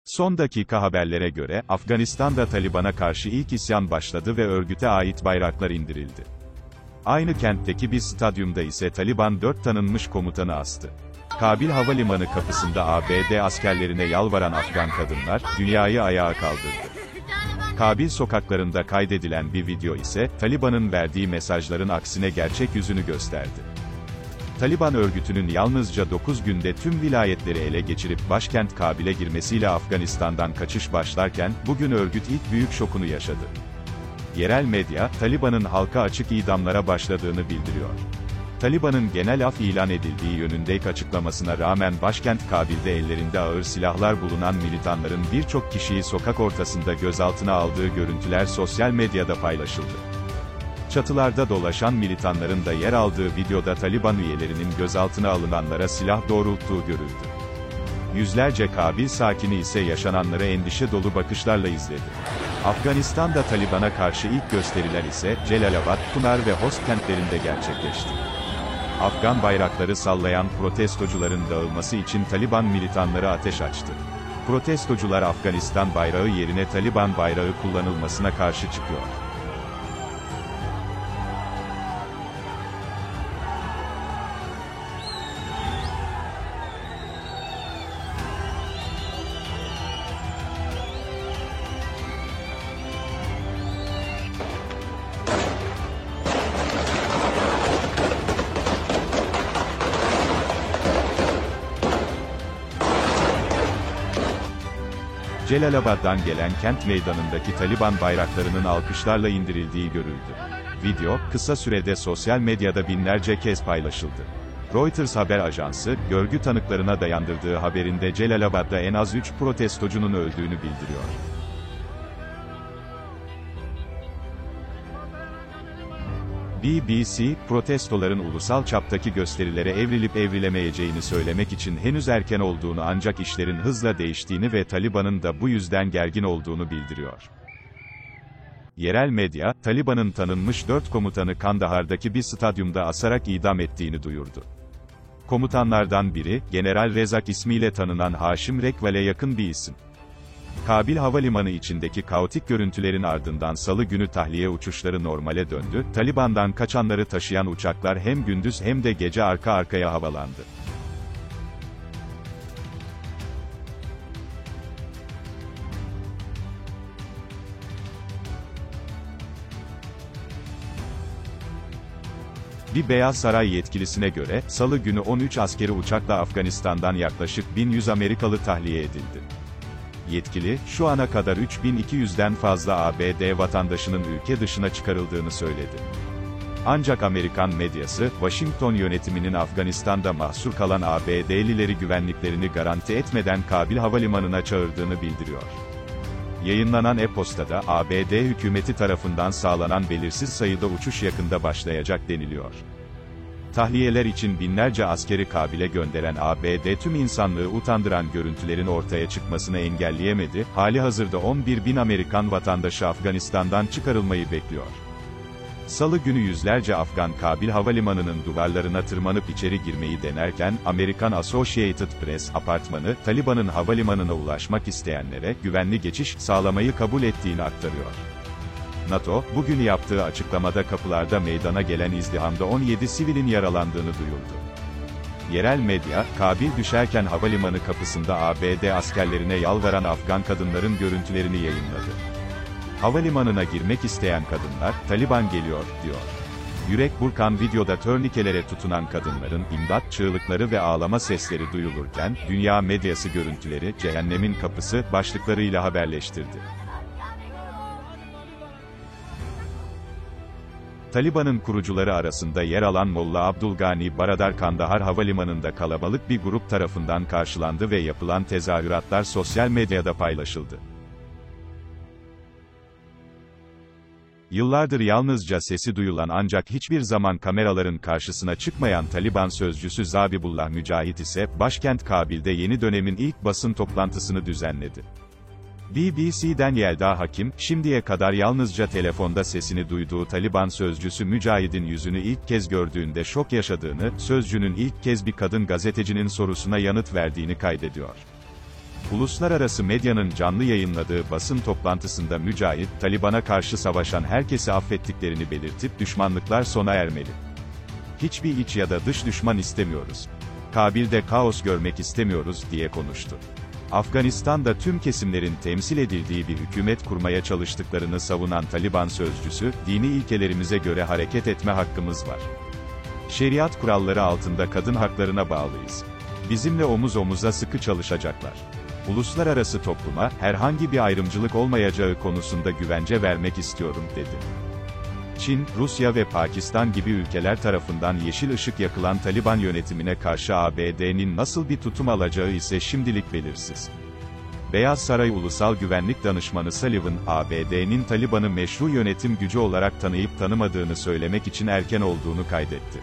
Son dakika haberlere göre, Afganistan'da Taliban'a karşı ilk isyan başladı ve örgüte ait bayraklar indirildi. Aynı kentteki bir stadyumda ise Taliban 4 tanınmış komutanı astı. Kabil Havalimanı kapısında ABD askerlerine yalvaran Afgan kadınlar, dünyayı ayağa kaldırdı. Kabil sokaklarında kaydedilen bir video ise, Taliban'ın verdiği mesajların aksine gerçek yüzünü gösterdi. Taliban örgütünün yalnızca 9 günde tüm vilayetleri ele geçirip başkent Kabil'e girmesiyle Afganistan'dan kaçış başlarken, bugün örgüt ilk büyük şokunu yaşadı. Yerel medya, Taliban'ın halka açık idamlara başladığını bildiriyor. Taliban'ın genel af ilan edildiği yönündeki açıklamasına rağmen başkent Kabil'de ellerinde ağır silahlar bulunan militanların birçok kişiyi sokak ortasında gözaltına aldığı görüntüler sosyal medyada paylaşıldı. Çatılarda dolaşan militanların da yer aldığı videoda Taliban üyelerinin gözaltına alınanlara silah doğrulttuğu görüldü. Yüzlerce Kabil sakini ise yaşananları endişe dolu bakışlarla izledi. Afganistan'da Taliban'a karşı ilk gösteriler ise, Celalabad, Kunar ve Host kentlerinde gerçekleşti. Afgan bayrakları sallayan protestocuların dağılması için Taliban militanları ateş açtı. Protestocular Afganistan bayrağı yerine Taliban bayrağı kullanılmasına karşı çıkıyor. Celalabad'dan gelen kent meydanındaki Taliban bayraklarının alkışlarla indirildiği görüldü. Video, kısa sürede sosyal medyada binlerce kez paylaşıldı. Reuters haber ajansı, görgü tanıklarına dayandırdığı haberinde Celalabad'da en az 3 protestocunun öldüğünü bildiriyor. BBC, protestoların ulusal çaptaki gösterilere evrilip evrilemeyeceğini söylemek için henüz erken olduğunu ancak işlerin hızla değiştiğini ve Taliban'ın da bu yüzden gergin olduğunu bildiriyor. Yerel medya, Taliban'ın tanınmış 4 komutanı Kandahar'daki bir stadyumda asarak idam ettiğini duyurdu. Komutanlardan biri, General Rezak ismiyle tanınan Haşim Rekval'e yakın bir isim. Kabil Havalimanı içindeki kaotik görüntülerin ardından Salı günü tahliye uçuşları normale döndü, Taliban'dan kaçanları taşıyan uçaklar hem gündüz hem de gece arka arkaya havalandı. Bir Beyaz Saray yetkilisine göre, Salı günü 13 askeri uçakla Afganistan'dan yaklaşık 1100 Amerikalı tahliye edildi. Yetkili, şu ana kadar 3200'den fazla ABD vatandaşının ülke dışına çıkarıldığını söyledi. Ancak Amerikan medyası, Washington yönetiminin Afganistan'da mahsur kalan ABD'lileri güvenliklerini garanti etmeden Kabil Havalimanı'na çağırdığını bildiriyor. Yayınlanan e-postada, ABD hükümeti tarafından sağlanan belirsiz sayıda uçuş yakında başlayacak deniliyor. Tahliyeler için binlerce askeri Kabil'e gönderen ABD tüm insanlığı utandıran görüntülerin ortaya çıkmasını engelleyemedi, halihazırda 11.000 Amerikan vatandaşı Afganistan'dan çıkarılmayı bekliyor. Salı günü yüzlerce Afgan Kabil Havalimanı'nın duvarlarına tırmanıp içeri girmeyi denerken, Amerikan Associated Press apartmanı, Taliban'ın havalimanına ulaşmak isteyenlere güvenli geçiş sağlamayı kabul ettiğini aktarıyor. NATO, bugün yaptığı açıklamada kapılarda meydana gelen izdihamda 17 sivilin yaralandığını duyurdu. Yerel medya, Kabil düşerken havalimanı kapısında ABD askerlerine yalvaran Afgan kadınların görüntülerini yayınladı. Havalimanına girmek isteyen kadınlar, Taliban geliyor, diyor. Yürek burkan videoda tornikelere tutunan kadınların imdat çığlıkları ve ağlama sesleri duyulurken, dünya medyası görüntüleri, cehennemin kapısı, başlıklarıyla haberleştirdi. Taliban'ın kurucuları arasında yer alan Molla Abdulgani Baradar Kandahar Havalimanı'nda kalabalık bir grup tarafından karşılandı ve yapılan tezahüratlar sosyal medyada paylaşıldı. Yıllardır yalnızca sesi duyulan ancak hiçbir zaman kameraların karşısına çıkmayan Taliban sözcüsü Zabihullah Mücahit ise, başkent Kabil'de yeni dönemin ilk basın toplantısını düzenledi. BBC'den Yelda Hakim, şimdiye kadar yalnızca telefonda sesini duyduğu Taliban sözcüsü Mücahid'in yüzünü ilk kez gördüğünde şok yaşadığını, sözcünün ilk kez bir kadın gazetecinin sorusuna yanıt verdiğini kaydediyor. Uluslararası medyanın canlı yayınladığı basın toplantısında Mücahit, Taliban'a karşı savaşan herkesi affettiklerini belirtip düşmanlıklar sona ermeli. Hiçbir iç ya da dış düşman istemiyoruz. Kabil'de kaos görmek istemiyoruz, diye konuştu. Afganistan'da tüm kesimlerin temsil edildiği bir hükümet kurmaya çalıştıklarını savunan Taliban sözcüsü, dini ilkelerimize göre hareket etme hakkımız var. Şeriat kuralları altında kadın haklarına bağlıyız. Bizimle omuz omuza sıkı çalışacaklar. Uluslararası topluma, herhangi bir ayrımcılık olmayacağı konusunda güvence vermek istiyorum, dedi. Çin, Rusya ve Pakistan gibi ülkeler tarafından yeşil ışık yakılan Taliban yönetimine karşı ABD'nin nasıl bir tutum alacağı ise şimdilik belirsiz. Beyaz Saray Ulusal Güvenlik Danışmanı Sullivan, ABD'nin Taliban'ı meşru yönetim gücü olarak tanıyıp tanımadığını söylemek için erken olduğunu kaydetti.